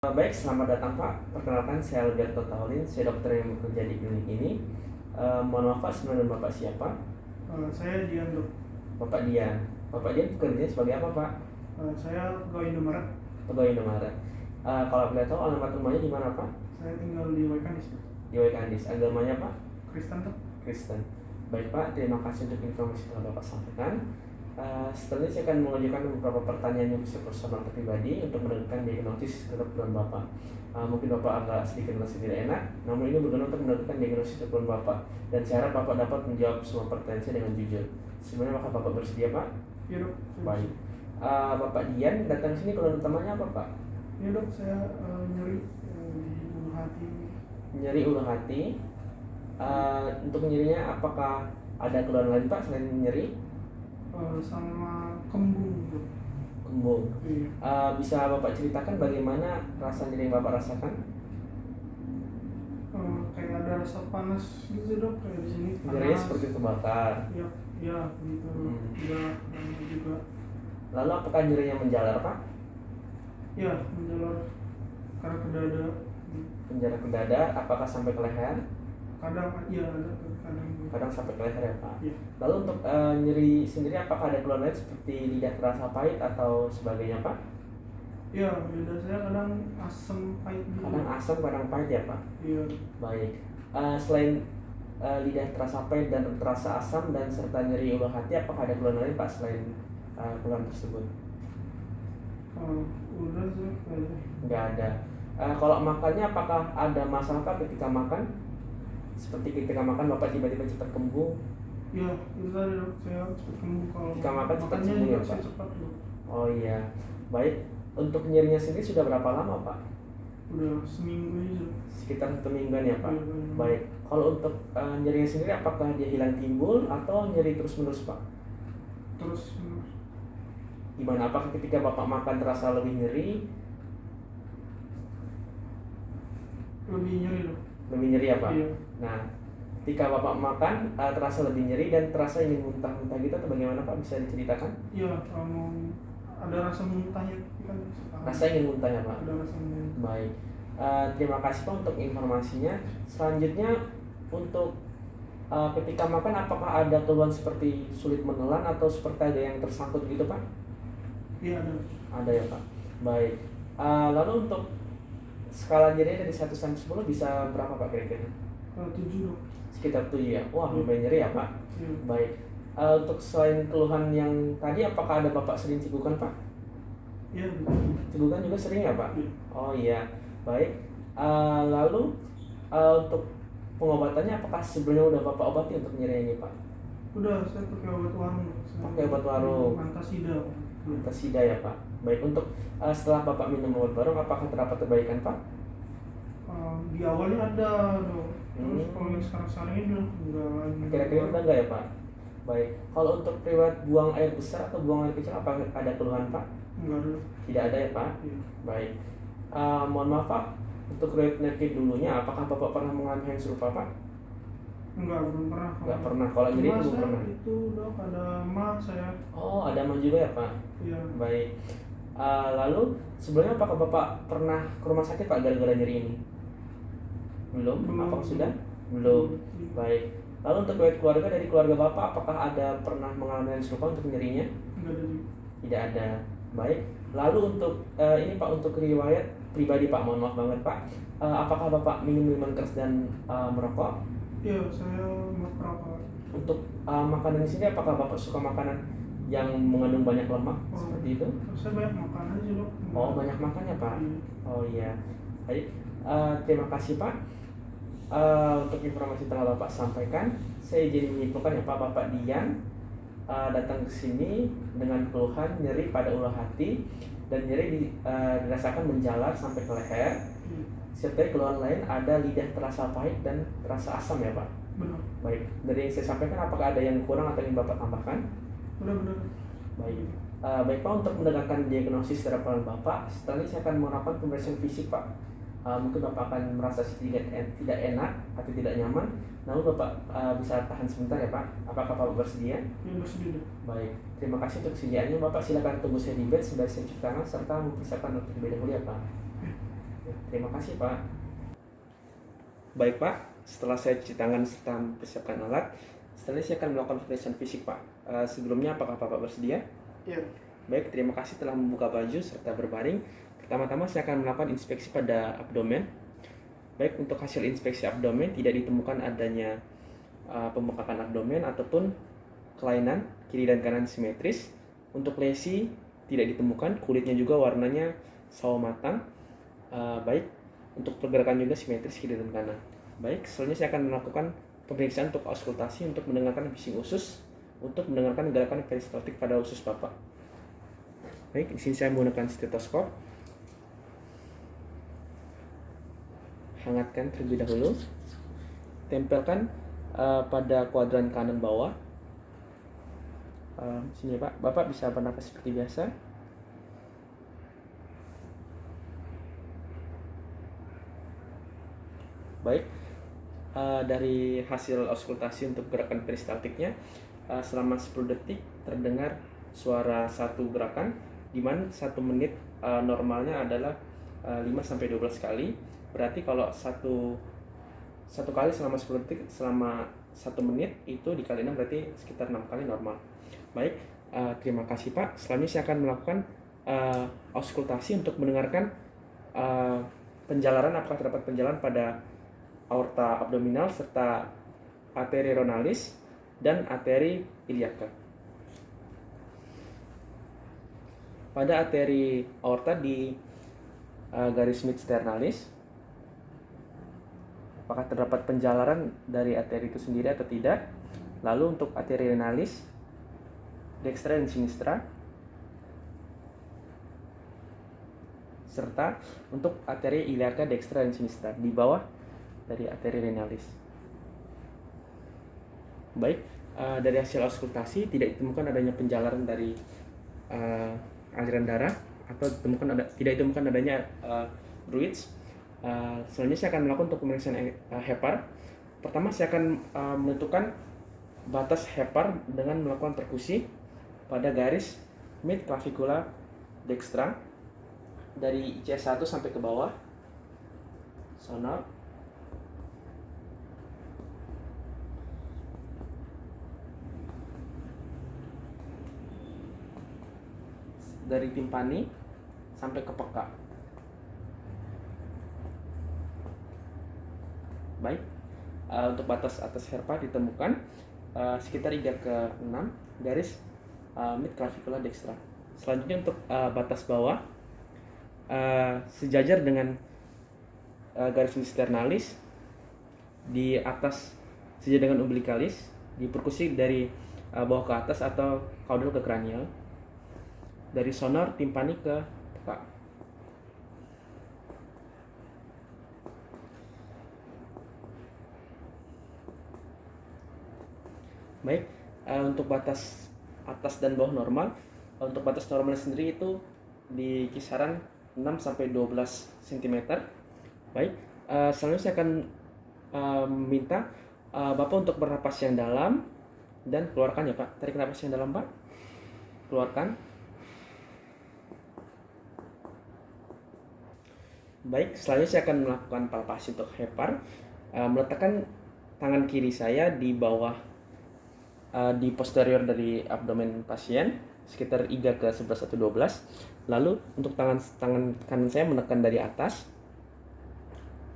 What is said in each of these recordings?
Baik, selamat datang Pak. Perkenalkan, saya Alberto Taulin, saya dokter yang bekerja di klinik ini. Mohon maaf Pak, sebenarnya Bapak siapa? Saya Dian, Dok. Bapak Dian. Bapak Dian bekerja sebagai apa Pak? Saya pegawai Indomaret. Pegawai Indomaret. Kalau boleh tahu alamat rumahnya di mana Pak? Saya tinggal di Waikandis. Di Waikandis. Agamanya Pak? Kristen, Dok. Kristen. Baik Pak, terima kasih untuk informasi yang Bapak sampaikan. Setelah ini saya akan mengajukan beberapa pertanyaan yang bersifat personal pribadi untuk menentukan diagnosis kebutuhan Bapak. Mungkin Bapak agak sedikit merasa tidak enak, namun ini berguna untuk menentukan diagnosis kebutuhan Bapak. Dan saya harap Bapak dapat menjawab semua pertanyaan saya dengan jujur. Sebenarnya apakah Bapak bersedia Pak? Iya, Dok. Baik. Bapak Dian datang sini keluhan utamanya apa Pak? Iya, Dok. Saya nyeri di ulu hati. Nyeri ulu hati. Untuk nyerinya apakah ada keluhan lain Pak selain nyeri? Sama kembung, Dok. Kembung. Iya. Bisa Bapak ceritakan bagaimana rasa nyeri yang Bapak rasakan? Kayak ada rasa panas gitu, Dok. Kayak di sini panas. Nyerinya seperti terbakar. Iya, gitu. Udah lama juga. Lalu apakah nyerinya menjalar Pak? Ya, menjalar karena ke dada. Menjalar ke dada, apakah sampai ke leher? Kadang iya ada, kadang. Kadang sampai ke leher ya Pak. Iya. Lalu untuk nyeri sendiri apakah ada keluhan lain seperti lidah terasa pahit atau sebagainya Pak? Iya, lidah saya kadang asam pahit gitu. Kadang asam, kadang pahit ya Pak? Iya. Baik. Selain lidah terasa pahit dan terasa asam dan serta nyeri ulu hati, apakah ada keluhan lain Pak selain keluhan tersebut? Udah sih kayaknya. Nggak ada. Kalau makannya apakah ada masalah Pak ketika makan? Seperti ketika makan Bapak tiba-tiba cepat kembung? Ya, itu tadi, Dok. Saya cepat sembuh kalau Jika makan cepat makannya sembuh juga ya, saya Pak? cepat, Dok. Oh iya. Baik. Untuk nyerinya sendiri sudah berapa lama Pak? Udah seminggu ini, Dok. Sekitar 1 mingguan ya Pak? Iya, benar. Baik. Kalau untuk nyerinya sendiri apakah dia hilang timbul atau nyeri terus-menerus Pak? Terus Gimana? Apakah ketika Bapak makan terasa lebih nyeri? lebih nyeri, Dok. Lebih nyeri ya Pak? Iya. Nah, ketika Bapak makan terasa lebih nyeri dan terasa ingin muntah-muntah gitu atau bagaimana Pak? Bisa diceritakan? Iya, kalau ada rasa muntahnya kan. Rasa ingin muntah ya Pak? Ada rasa muntah. Baik. Terima kasih Pak untuk informasinya. Selanjutnya untuk ketika makan apakah ada keluhan seperti sulit menelan atau seperti ada yang tersangkut gitu Pak? Iya, ada. Ada ya Pak. Baik. Lalu untuk skala nyeri dari 1 sampai 10 bisa berapa Pak kira-kira? 7, Dok. Sekitar 7 ya. Wah, lumayan nyeri ya Pak. Iya. Baik. Untuk selain keluhan yang tadi apakah ada Bapak sering cegukan Pak? Iya, Dok. Cegukan juga sering ya Pak? Iya. Oh iya. Baik. Lalu untuk pengobatannya apakah sebelumnya udah Bapak obati untuk nyeri ini Pak? Udah, saya pakai obat warung, Dok. Pakai obat warung. Antasida, Pak. Antasida ya Pak. Baik, untuk setelah Bapak minum obat warung apakah terdapat perbaikan Pak? Di awalnya ada, Dok. Terus Hmm. kalau yang sekarang ini udah lagi. Kira-kira udah enggak ya Pak? Baik. Kalau untuk riwayat buang air besar atau buang air kecil apa ada keluhan Pak? Enggak ada. Tidak ada ya Pak? Iya. Baik. Mohon maaf Pak, untuk riwayat penyakit dulunya apakah Bapak pernah mengalami hal yang serupa Pak? Enggak, belum pernah. Enggak pernah. Kalau nyeri Cuma belum saya pernah. itu, Dok, ada mah saya. Oh, ada mah juga ya Pak? Iya. Baik. Lalu sebelumnya apakah Bapak pernah ke rumah sakit Pak gara-gara nyeri ini? Belum? Belum. Apakah sudah? Belum. Baik. Lalu untuk riwayat keluarga dari keluarga Bapak apakah ada pernah mengalami yang serupa untuk nyerinya? Enggak ada. Tidak ada. Baik. Lalu untuk ini Pak, untuk riwayat pribadi Pak, mohon maaf banget Pak. Apakah Bapak minum minuman keras dan merokok? Iya, saya merokok. Untuk makanan di sini apakah Bapak suka makanan yang mengandung banyak lemak seperti itu? Saya banyak makan aja, Dok. Oh, banyak makan ya Pak? Iya. Oh iya. Baik. Terima kasih Pak. Untuk informasi yang telah Bapak sampaikan, saya izin menyimpulkan ya Pak, Bapak Dian datang ke sini dengan keluhan nyeri pada ulu hati dan nyeri dirasakan menjalar sampai ke leher. Iya. Serta keluhan lain ada lidah terasa pahit dan terasa asam ya Pak. Benar. Baik. Dari yang saya sampaikan apakah ada yang kurang atau yang Bapak tambahkan? Benar. Baik. Baik Pak, untuk mendengarkan diagnosis terhadap Bapak, setelah ini saya akan melakukan pemeriksaan fisik Pak. Mungkin Bapak akan merasa tidak enak atau tidak nyaman. Namun Bapak bisa tahan sebentar ya Pak. Apakah Bapak bersedia? Iya, bersedia. Baik, terima kasih untuk kesediaannya Bapak. Silakan tunggu saya di bed sembari saya cuci tangan serta mempersiapkan untuk lebih dahulu ya Pak. Terima kasih Pak. Baik Pak, setelah saya cuci tangan serta mempersiapkan alat, setelah ini saya akan melakukan pemeriksaan fisik Pak. Sebelumnya apakah Bapak bersedia? Iya. Baik, terima kasih telah membuka baju serta berbaring. Pertama-tama saya akan melakukan inspeksi pada abdomen. Baik, untuk hasil inspeksi abdomen tidak ditemukan adanya pembengkakan abdomen ataupun kelainan kiri dan kanan simetris. Untuk lesi tidak ditemukan, kulitnya juga warnanya sawo matang. Baik, untuk pergerakan juga simetris kiri dan kanan. Baik, selanjutnya saya akan melakukan pemeriksaan untuk auskultasi untuk mendengarkan bising usus, untuk mendengarkan gerakan peristaltik pada usus Bapak. Baik, di sini saya menggunakan stetoskop. Hangatkan terlebih dahulu. Tempelkan pada kuadran kanan bawah. Sini Pak, Bapak bisa bernafas seperti biasa. Baik, dari hasil auskultasi untuk gerakan peristaltiknya, selama 10 detik terdengar suara satu gerakan, di mana 1 menit normalnya adalah 5-12 kali. Berarti kalau satu kali selama 10 detik selama 1 menit itu dikali 6 berarti sekitar 6 kali normal. Baik, terima kasih Pak. Selanjutnya saya akan melakukan auskultasi untuk mendengarkan penjalaran, apakah terdapat penjalaran pada aorta abdominal serta arteri renalis dan arteri iliaca. Pada arteri aorta di garis mid sternalis, apakah terdapat penjalaran dari arteri itu sendiri atau tidak. Lalu untuk arteri renalis dextra dan sinistra, serta untuk arteri iliaca dextra dan sinistra di bawah dari arteri renalis. Baik, dari hasil auskultasi tidak ditemukan adanya penjalaran dari aliran darah atau tidak ditemukan adanya bruits. Selanjutnya saya akan melakukan untuk pemeriksaan hepar. Pertama saya akan menentukan batas hepar dengan melakukan perkusi pada garis mid clavicula dextra dari ICS 1 sampai ke bawah. Sonor. Dari timpani sampai ke peka. Baik, untuk batas atas hepar ditemukan sekitar 3/6 garis mid clavicula dextra. Selanjutnya untuk batas bawah sejajar dengan garis mid sternalis di atas, sejajar dengan umbilicalis, diperkusi dari bawah ke atas atau caudal ke kranial, dari sonor timpani ke peka. Baik, untuk batas atas dan bawah normal. Untuk batas normal sendiri itu di kisaran 6-12 cm. Baik, selanjutnya saya akan minta Bapak untuk bernapas yang dalam dan keluarkan ya Pak. Tarik napas yang dalam Pak. Keluarkan. Baik, selanjutnya saya akan melakukan palpasi untuk hepar. Meletakkan tangan kiri saya di bawah, di posterior dari abdomen pasien sekitar 3/11 atau 12. Lalu untuk tangan kanan saya menekan dari atas.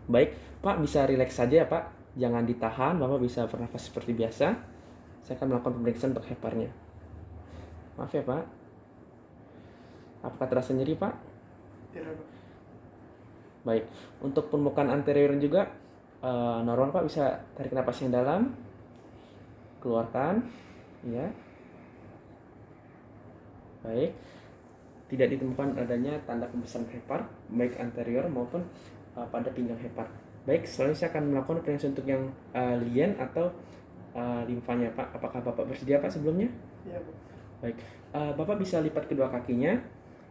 Baik, Pak bisa rileks saja ya Pak, jangan ditahan, Bapak bisa bernafas seperti biasa. Saya akan melakukan pemeriksaan untuk heparnya. Maaf ya Pak. Apakah terasa nyeri Pak? Tidak, Pak. Baik, untuk permukaan anterior juga normal Pak, bisa tarik napas yang dalam, keluarkan, ya. Baik, tidak ditemukan adanya tanda pembesaran hepar, baik anterior maupun pada pinggang hepar. Baik, selanjutnya saya akan melakukan pemeriksaan untuk yang lien atau limfanya Pak. Apakah Bapak bersedia Pak sebelumnya? Iya, Pak. Baik, Bapak bisa lipat kedua kakinya.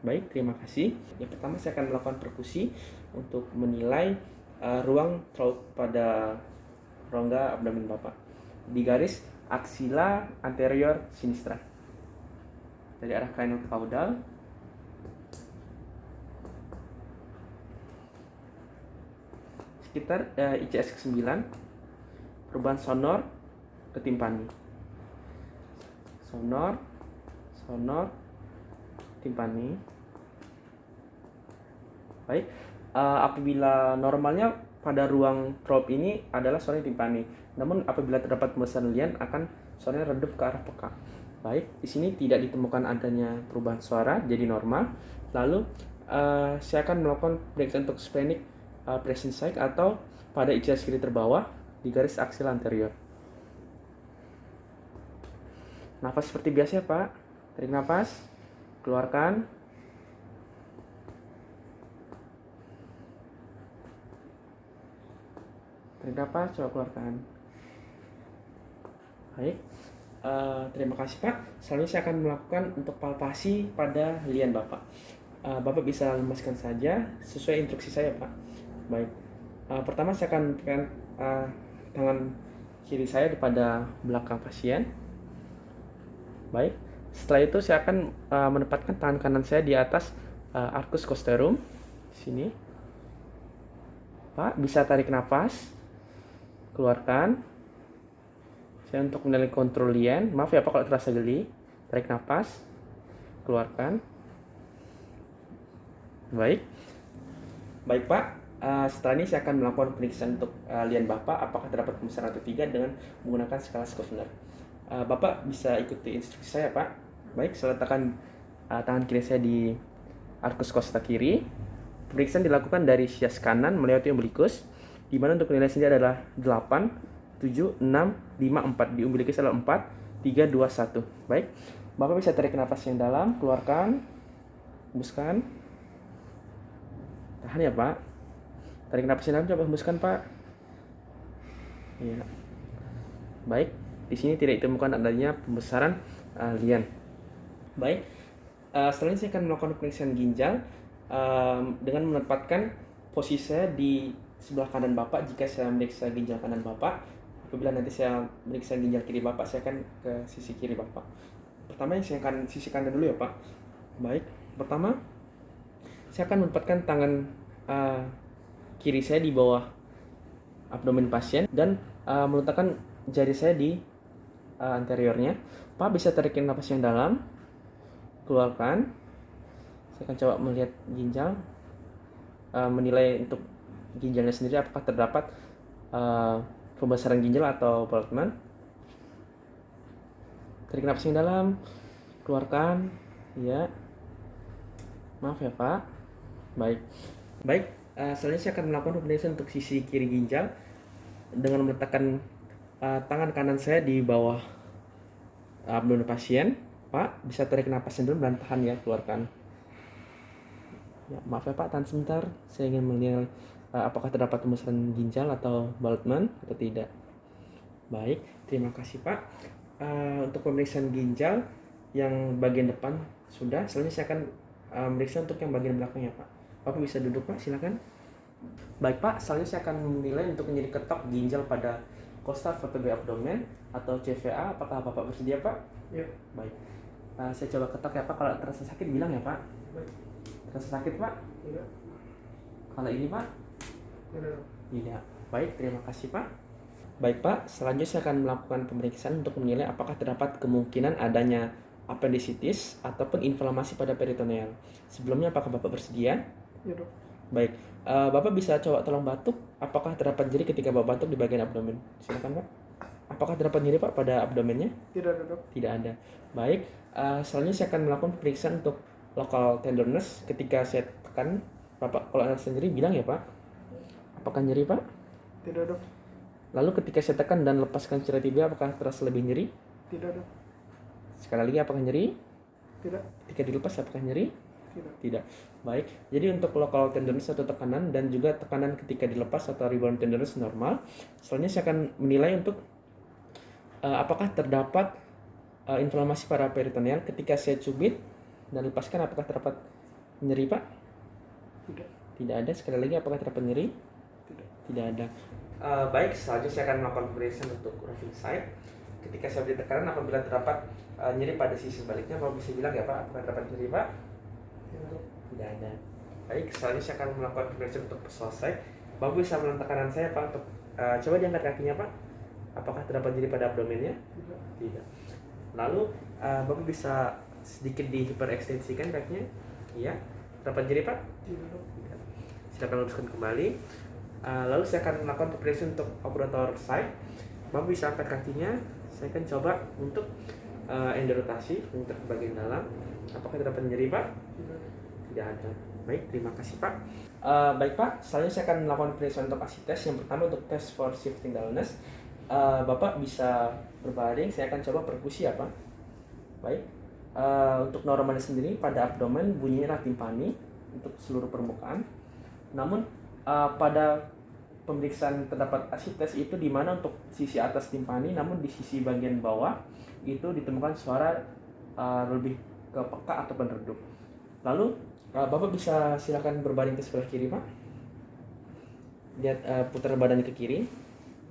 Baik, terima kasih. Yang pertama saya akan melakukan perkusi untuk menilai ruang throat pada rongga abdomen Bapak di garis aksila anterior sinistra dari arah cranial ke caudal. sekitar ICS ke-9, perubahan sonor ke timpani. Sonor, timpani. Baik, apabila normalnya pada ruang probe ini adalah suara timpani, namun apabila terdapat pembesaran lian akan suaranya redup ke arah peka. Baik, di sini tidak ditemukan adanya perubahan suara, jadi normal. Lalu saya akan melakukan pemeriksaan untuk splenic pressing site atau pada ICS kiri terbawah di garis aksil anterior. Nafas seperti biasa ya Pak. Tarik nafas, keluarkan. Tarik nafas, coba keluarkan. Baik, terima kasih Pak. Selanjutnya saya akan melakukan untuk palpasi pada lian Bapak. Bapak bisa lemaskan saja sesuai instruksi saya Pak. Baik, pertama saya akan tekan tangan kiri saya di pada belakang pasien. Baik, setelah itu saya akan menempatkan tangan kanan saya di atas arcus costarum sini. Pak, bisa tarik nafas, keluarkan. Saya untuk menilai kontrol lian. Maaf ya Pak kalau terasa geli. Tarik nafas, keluarkan. Baik Pak. Setelah ini saya akan melakukan pemeriksaan untuk lian Bapak apakah terdapat pembesaran atau tidak dengan menggunakan skala Skovner. Bapak bisa ikuti instruksi saya Pak. Baik, saya letakkan tangan kiri saya di arcus costa kiri. Pemeriksaan dilakukan dari sias kanan melewati umbilicus, di mana untuk nilai sendiri adalah 8, 7, 6, 5, 4. Di umbilicus adalah 4, 3, 2, 1. Baik, Bapak bisa tarik nafas yang dalam, keluarkan, hembuskan. Tahan ya Pak. Tarik nafas yang dalam, coba hembuskan Pak. Ya. Baik, di sini tidak ditemukan adanya pembesaran lian. Baik, selanjutnya saya akan melakukan pemeriksaan ginjal dengan menempatkan posisi saya di sebelah kanan Bapak jika saya memeriksa ginjal kanan Bapak. Apabila nanti saya memeriksa ginjal kiri Bapak, saya akan ke sisi kiri Bapak. Pertama saya akan sisi kanan dulu ya Pak. Baik, pertama saya akan menempatkan tangan kiri saya di bawah abdomen pasien dan meletakkan jari saya di anteriornya. Pak bisa tarik nafas yang dalam, keluarkan. Saya akan coba melihat ginjal, menilai untuk ginjalnya sendiri apakah terdapat pembesaran ginjal atau Boltzmann. Tarik nafas yang dalam, keluarkan. Ya, maaf ya Pak. Baik. Selanjutnya saya akan melakukan pemeriksaan untuk sisi kiri ginjal dengan meletakkan tangan kanan saya di bawah abdomen pasien. Pak, bisa tarik nafas dulu dan tahan ya, keluarkan. Ya, maaf ya Pak, tahan sebentar. Saya ingin menilai apakah terdapat pembesaran ginjal atau Boltzmann atau tidak. Baik, terima kasih Pak. Untuk pemeriksaan ginjal yang bagian depan sudah. Selanjutnya saya akan memeriksa untuk yang bagian belakangnya Pak. Bapak bisa duduk Pak, silakan. Baik Pak, selanjutnya saya akan menilai untuk nyeri ketok ginjal pada costal vertebrae abdomen atau CVA. Apakah Bapak bersedia Pak? Ya. Baik. Saya coba ketok ya Pak. Kalau terasa sakit bilang ya Pak. Baik. Terasa sakit Pak? Tidak. Kalau ini Pak? Tidak. Tidak. Baik, terima kasih Pak. Baik Pak, selanjutnya saya akan melakukan pemeriksaan untuk menilai apakah terdapat kemungkinan adanya appendicitis ataupun inflamasi pada peritoneal. Sebelumnya apakah Bapak bersedia? Ya dok. Baik, Bapak bisa coba tolong batuk. Apakah terdapat nyeri ketika Bapak batuk di bagian abdomen? Silakan Pak. Apakah terdapat nyeri Pak pada abdomennya? Tidak ada dok. Tidak ada. Baik, selanjutnya saya akan melakukan pemeriksaan untuk local tenderness. Ketika saya tekan Bapak, kalau ada nyeri bilang ya Pak. Apakah nyeri Pak? Tidak dok. Lalu ketika saya tekan dan lepaskan cera tibia, apakah terasa lebih nyeri? Tidak dok. Sekali lagi, apakah nyeri? Tidak. Ketika dilepas, apakah nyeri? Tidak. Tidak. Baik, jadi untuk local tenderness atau tekanan dan juga tekanan ketika dilepas atau rebound tenderness normal. Selanjutnya saya akan menilai untuk apakah terdapat inflamasi pada peritoneal. Ketika saya cubit dan lepaskan, apakah terdapat nyeri Pak? Tidak. Tidak ada. Sekali lagi, apakah terdapat nyeri? Tidak. Tidak ada. Baik, selanjutnya saya akan melakukan pemeriksaan untuk roughing side. Ketika saya beri tekanan, apabila terdapat nyeri pada sisi sebaliknya, Bapak bisa bilang ya Pak, apakah terdapat nyeri Pak? Tidak dok. Tidak ada. Baik, selanjutnya saya akan melakukan pemeriksaan untuk selesai. Bapak bisa menekan kanan saya Pak untuk coba diangkat kakinya Pak. Apakah terdapat nyeri pada abdomennya? Tidak. Tidak. Lalu Bapak bisa sedikit dihiperekstensikan kakinya. Iya. Terdapat nyeri Pak? Tidak, dok. Tidak. Silakan luruskan kembali. Lalu saya akan melakukan pemeriksaan untuk operator side. Bapak bisa angkat kakinya. Saya akan coba untuk endorotasi untuk bagian dalam. Apakah terdapat nyeri Pak? Tidak. Tidak ada. Baik, terima kasih Pak. Baik Pak, selanjutnya saya akan melakukan pemeriksaan untuk ASI tes. Yang pertama untuk tes for shifting dullness. Bapak bisa berbaring, saya akan coba perkusi ya Pak. Baik. Untuk normalnya sendiri pada abdomen bunyinya timpani untuk seluruh permukaan. Namun pada pemeriksaan terdapat ASI tes itu di mana untuk sisi atas timpani, namun di sisi bagian bawah itu ditemukan suara lebih ke peka atau redup. Lalu Bapak bisa silakan berbaring ke sebelah kiri Pak. Lihat putar badannya ke kiri.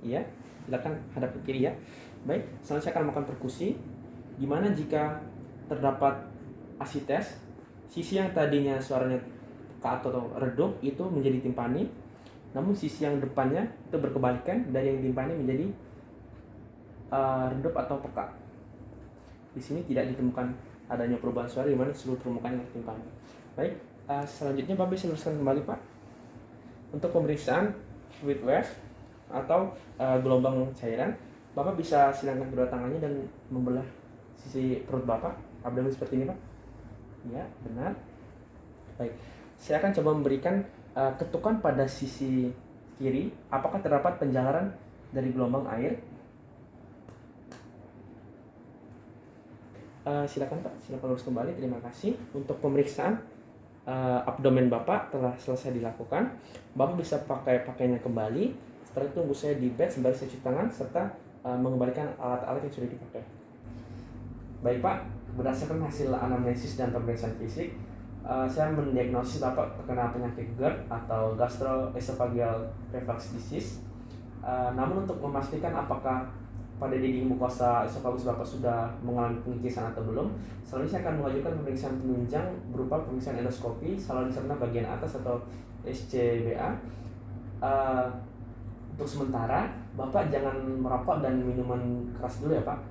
Iya, silakan hadap ke kiri ya. Baik, selanjutnya saya akan melakukan perkusi. Dimana jika terdapat ASI tes, sisi yang tadinya suaranya peka atau redup itu menjadi timpani. Namun sisi yang depannya itu berkebalikan, dari yang timpani menjadi redup atau peka. Di sini tidak ditemukan adanya perubahan suara di mana seluruh permukaan yang timpani. Baik, selanjutnya Bapak bisa luruskan kembali Pak. Untuk pemeriksaan fluid wave atau gelombang cairan, Bapak bisa silangkan kedua tangannya dan membelah sisi perut Bapak, abdomen seperti ini Pak. Ya, benar. Baik, saya akan coba memberikan ketukan pada sisi kiri. Apakah terdapat penjalaran dari gelombang air? Silakan Pak, silakan lurus kembali. Terima kasih. Untuk pemeriksaan abdomen Bapak telah selesai dilakukan. Bapak bisa pakai pakaiannya kembali. Setelah itu tunggu saya di bed sembari saya cuci tangan serta mengembalikan alat-alat yang sudah dipakai. Baik Pak, berdasarkan hasil anamnesis dan pemeriksaan fisik, saya mendiagnosis Bapak terkena penyakit GERD atau gastroesophageal reflux disease. Namun untuk memastikan apakah pada dinding mukosa esofagus Bapak sudah mengalami pengikisan atau belum, selanjutnya saya akan mengajukan pemeriksaan penunjang berupa pemeriksaan endoskopi saluran cerna bagian atas atau SCBA. Untuk sementara Bapak jangan merokok dan minuman keras dulu ya Pak,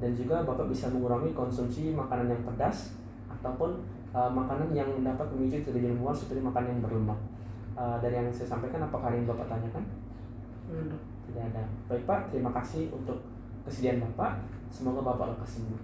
dan juga Bapak bisa mengurangi konsumsi makanan yang pedas ataupun makanan yang dapat memicu terjadinya mual seperti makanan yang berlemak. Dari yang saya sampaikan, apakah ada yang Bapak tanyakan? Tidak. Tidak ada. Baik Pak, terima kasih untuk kesediaan Bapak. Semoga Bapak lekas sembuh.